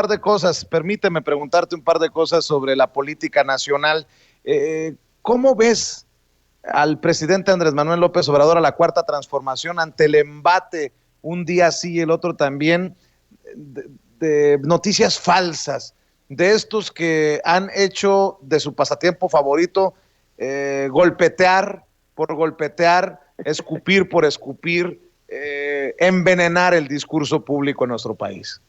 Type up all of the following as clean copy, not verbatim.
par de cosas, permíteme preguntarte un par de cosas sobre la política nacional. ¿Cómo ves al presidente Andrés Manuel López Obrador a la cuarta transformación ante el embate un día sí y el otro también de noticias falsas, de estos que han hecho de su pasatiempo favorito golpetear por golpetear, escupir por escupir, envenenar el discurso público en nuestro país?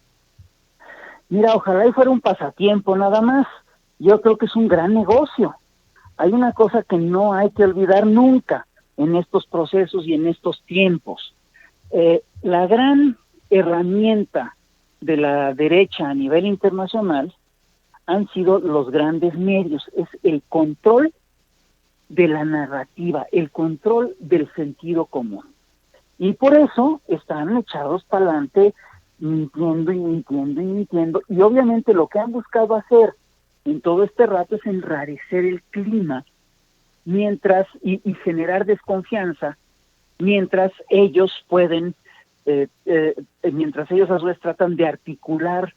Mira, ojalá y fuera un pasatiempo nada más. Yo creo que es un gran negocio. Hay una cosa que no hay que olvidar nunca en estos procesos y en estos tiempos. La gran herramienta de la derecha a nivel internacional han sido los grandes medios, es el control de la narrativa, el control del sentido común. Y por eso están echados para adelante, mintiendo y mintiendo y mintiendo. Y obviamente lo que han buscado hacer en todo este rato es enrarecer el clima mientras y generar desconfianza, mientras ellos pueden, mientras ellos a su vez tratan de articular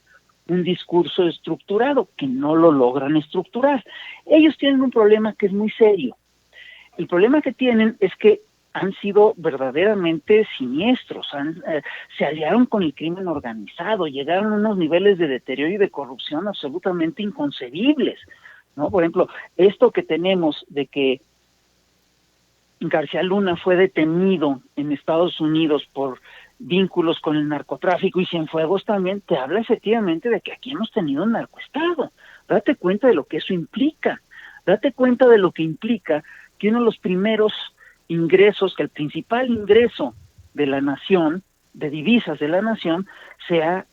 un discurso estructurado, que no lo logran estructurar. Ellos tienen un problema que es muy serio. El problema que tienen es que han sido verdaderamente siniestros, se aliaron con el crimen organizado, llegaron a unos niveles de deterioro y de corrupción absolutamente inconcebibles, ¿no? Por ejemplo, esto que tenemos de que García Luna fue detenido en Estados Unidos por vínculos con el narcotráfico y Cienfuegos también, te habla efectivamente de que aquí hemos tenido un narcoestado. Date cuenta de lo que eso implica, date cuenta de lo que implica que uno de los primeros ingresos, que el principal ingreso de la nación, de divisas de la nación, sea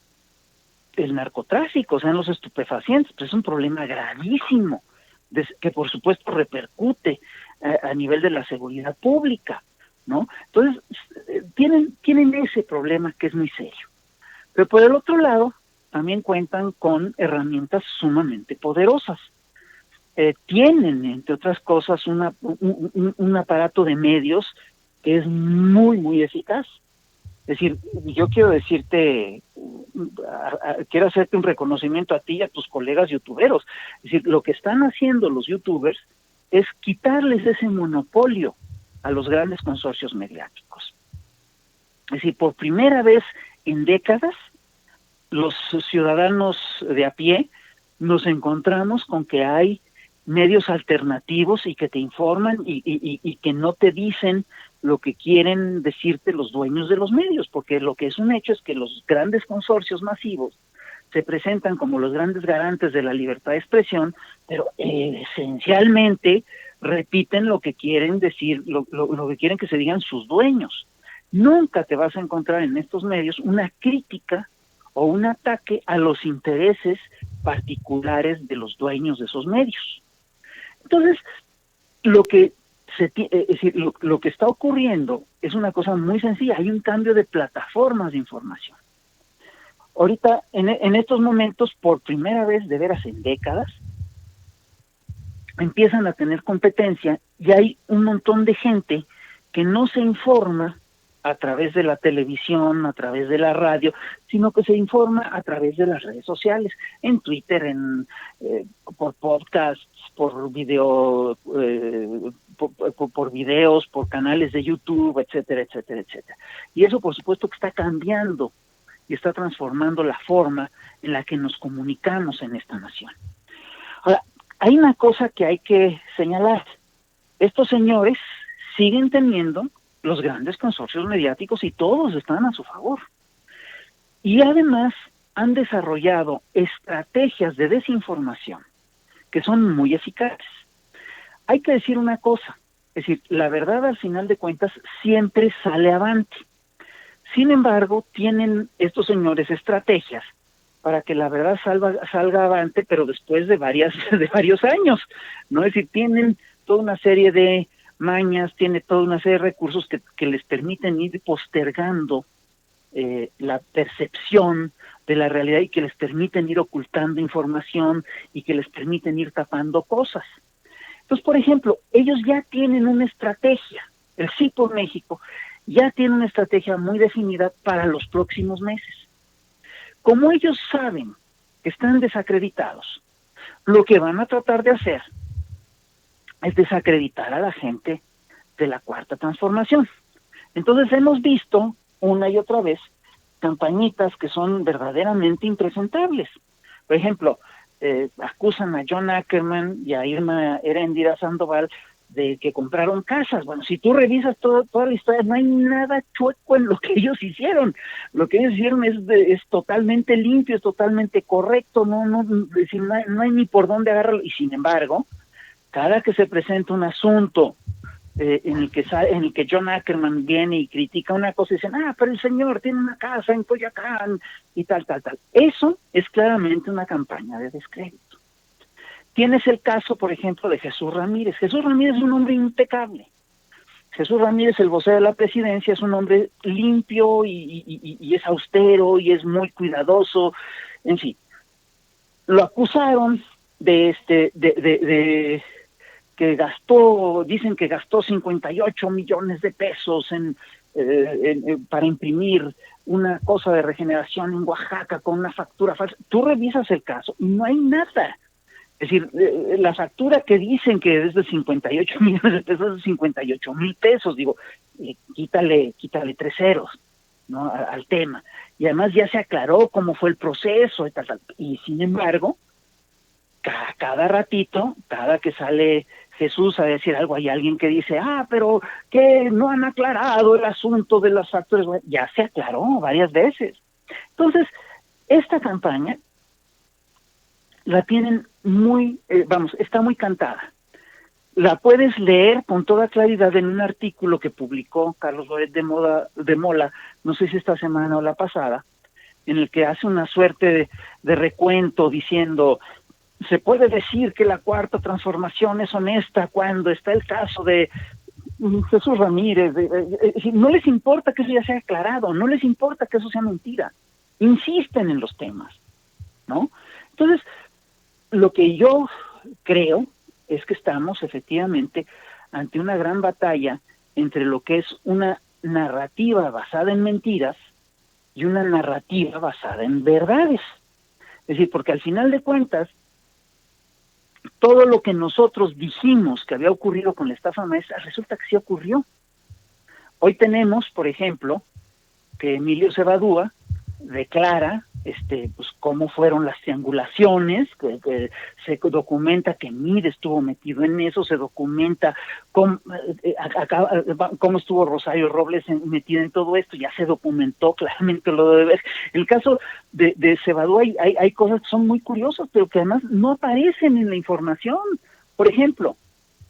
el narcotráfico, sean los estupefacientes. Pues es un problema gravísimo, que por supuesto repercute a nivel de la seguridad pública, ¿no? Entonces, tienen ese problema que es muy serio. Pero por el otro lado, también cuentan con herramientas sumamente poderosas. Tienen, entre otras cosas, un aparato de medios que es muy, muy eficaz. Es decir, yo quiero decirte, quiero hacerte un reconocimiento a ti y a tus colegas youtuberos. Es decir, lo que están haciendo los youtubers es quitarles ese monopolio a los grandes consorcios mediáticos. Es decir, por primera vez en décadas, los ciudadanos de a pie nos encontramos con que hay medios alternativos y que te informan y que no te dicen lo que quieren decirte los dueños de los medios, porque lo que es un hecho es que los grandes consorcios masivos se presentan como los grandes garantes de la libertad de expresión, pero esencialmente repiten lo que quieren decir, lo que quieren que se digan sus dueños. Nunca te vas a encontrar en estos medios una crítica o un ataque a los intereses particulares de los dueños de esos medios. Entonces, lo que es decir, lo que está ocurriendo es una cosa muy sencilla, hay un cambio de plataformas de información. Ahorita, en estos momentos, por primera vez, de veras en décadas, empiezan a tener competencia y hay un montón de gente que no se informa a través de la televisión, a través de la radio, sino que se informa a través de las redes sociales, en Twitter, por podcasts, por video, por videos, por canales de YouTube, etcétera, etcétera, etcétera. Y eso, por supuesto, que está cambiando y está transformando la forma en la que nos comunicamos en esta nación. Ahora, hay una cosa que hay que señalar. Estos señores siguen teniendo los grandes consorcios mediáticos y todos están a su favor. Y además han desarrollado estrategias de desinformación que son muy eficaces. Hay que decir una cosa, es decir, la verdad al final de cuentas siempre sale avante. Sin embargo, tienen estos señores estrategias para que la verdad salga avante, pero después de varios años, ¿no? Es decir, tienen toda una serie de mañas, tiene toda una serie de recursos que les permiten ir postergando la percepción de la realidad y que les permiten ir ocultando información y que les permiten ir tapando cosas. Entonces, por ejemplo, ellos ya tienen una estrategia, el Sí por México ya tiene una estrategia muy definida para los próximos meses. Como ellos saben que están desacreditados. Lo que van a tratar de hacer es desacreditar a la gente de la Cuarta Transformación. Entonces hemos visto una y otra vez campañitas que son verdaderamente impresentables. Por ejemplo, acusan a John Ackerman y a Irma Eréndira Sandoval de que compraron casas. Bueno, si tú revisas toda la historia, no hay nada chueco en lo que ellos hicieron. Lo que ellos hicieron es totalmente limpio, es totalmente correcto, no hay ni por dónde agarrarlo. Y sin embargo, cada que se presenta un asunto en el que John Ackerman viene y critica una cosa y dicen, pero el señor tiene una casa en Coyoacán y tal. Eso es claramente una campaña de descrédito. Tienes el caso, por ejemplo, de Jesús Ramírez. Jesús Ramírez es un hombre impecable. Jesús Ramírez, el vocero de la presidencia, es un hombre limpio y es austero y es muy cuidadoso. En fin, lo acusaron que dicen que gastó 58 millones de pesos para imprimir una cosa de regeneración en Oaxaca con una factura falsa. Tú revisas el caso y no hay nada. Es decir, la factura que dicen que es de 58 millones de pesos es de 58,000 pesos. Digo, quítale 3 ceros, ¿no? Al tema. Y además ya se aclaró cómo fue el proceso y tal. Y sin embargo, cada ratito, cada que sale Jesús a decir algo, hay alguien que dice, pero que no han aclarado el asunto de las facturas. Bueno, ya se aclaró varias veces. Entonces, esta campaña la tienen está muy cantada. La puedes leer con toda claridad en un artículo que publicó Carlos Loret de Mola, no sé si esta semana o la pasada, en el que hace una suerte de recuento diciendo, se puede decir que la Cuarta Transformación es honesta cuando está el caso de Jesús Ramírez. No les importa que eso ya sea aclarado, no les importa que eso sea mentira. Insisten en los temas, ¿no? Entonces, lo que yo creo es que estamos efectivamente ante una gran batalla entre lo que es una narrativa basada en mentiras y una narrativa basada en verdades. Es decir, porque al final de cuentas, todo lo que nosotros dijimos que había ocurrido con la estafa maestra, resulta que sí ocurrió. Hoy tenemos, por ejemplo, que Emilio Cebadúa declara pues cómo fueron las triangulaciones, que se documenta que Mide estuvo metido en eso, se documenta cómo estuvo Rosario Robles metida en todo esto, ya se documentó claramente, lo debe ver. El caso de Cebadúa hay cosas que son muy curiosas, pero que además no aparecen en la información. Por ejemplo,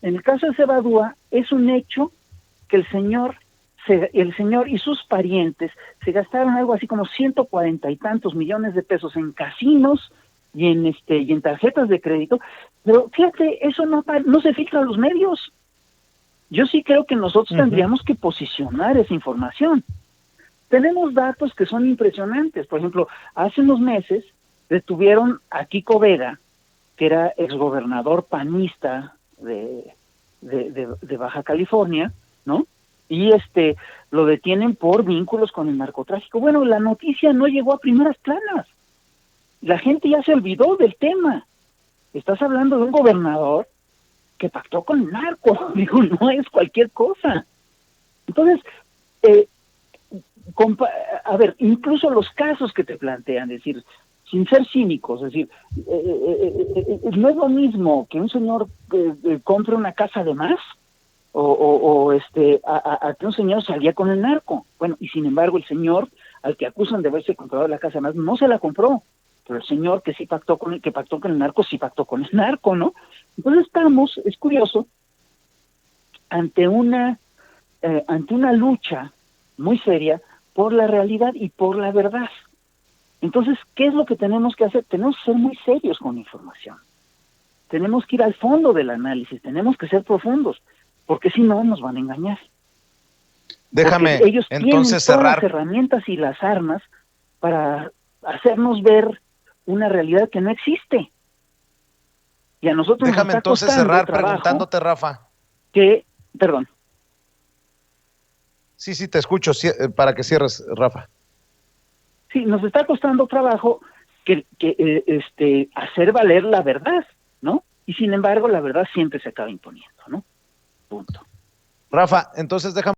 en el caso de Cebadúa es un hecho que el señor y sus parientes se gastaron algo así como 140 y tantos millones de pesos en casinos y en tarjetas de crédito, pero fíjate, eso no se filtra a los medios. Yo sí creo que nosotros tendríamos que posicionar esa información. Tenemos datos que son impresionantes. Por ejemplo, hace unos meses detuvieron a Kiko Vega, que era exgobernador panista de Baja California, ¿no? Y lo detienen por vínculos con el narcotráfico. Bueno, la noticia no llegó a primeras planas. La gente ya se olvidó del tema. Estás hablando de un gobernador que pactó con el narco. Digo, no es cualquier cosa. Entonces, a ver, incluso los casos que te plantean, es decir, sin ser cínicos, es decir, no es lo mismo que un señor compre una casa de más a que un señor salía con el narco. Bueno, y sin embargo el señor al que acusan de haberse comprado la casa más no se la compró, pero el señor que pactó con el narco, sí pactó con el narco, ¿no? Entonces es curioso, ante una lucha muy seria por la realidad y por la verdad. Entonces, ¿qué es lo que tenemos que hacer? Tenemos que ser muy serios con la información. Tenemos que ir al fondo del análisis, tenemos que ser profundos, porque si no nos van a engañar. Déjame porque ellos entonces tienen todas cerrar. las herramientas y las armas para hacernos ver una realidad que no existe. Y a nosotros Déjame nos está entonces costando cerrar trabajo preguntándote, Rafa. Perdón. Sí, te escucho, para que cierres, Rafa. Sí, nos está costando trabajo hacer valer la verdad, ¿no? Y sin embargo, la verdad siempre se acaba imponiendo, ¿no? Punto. Rafa, entonces déjame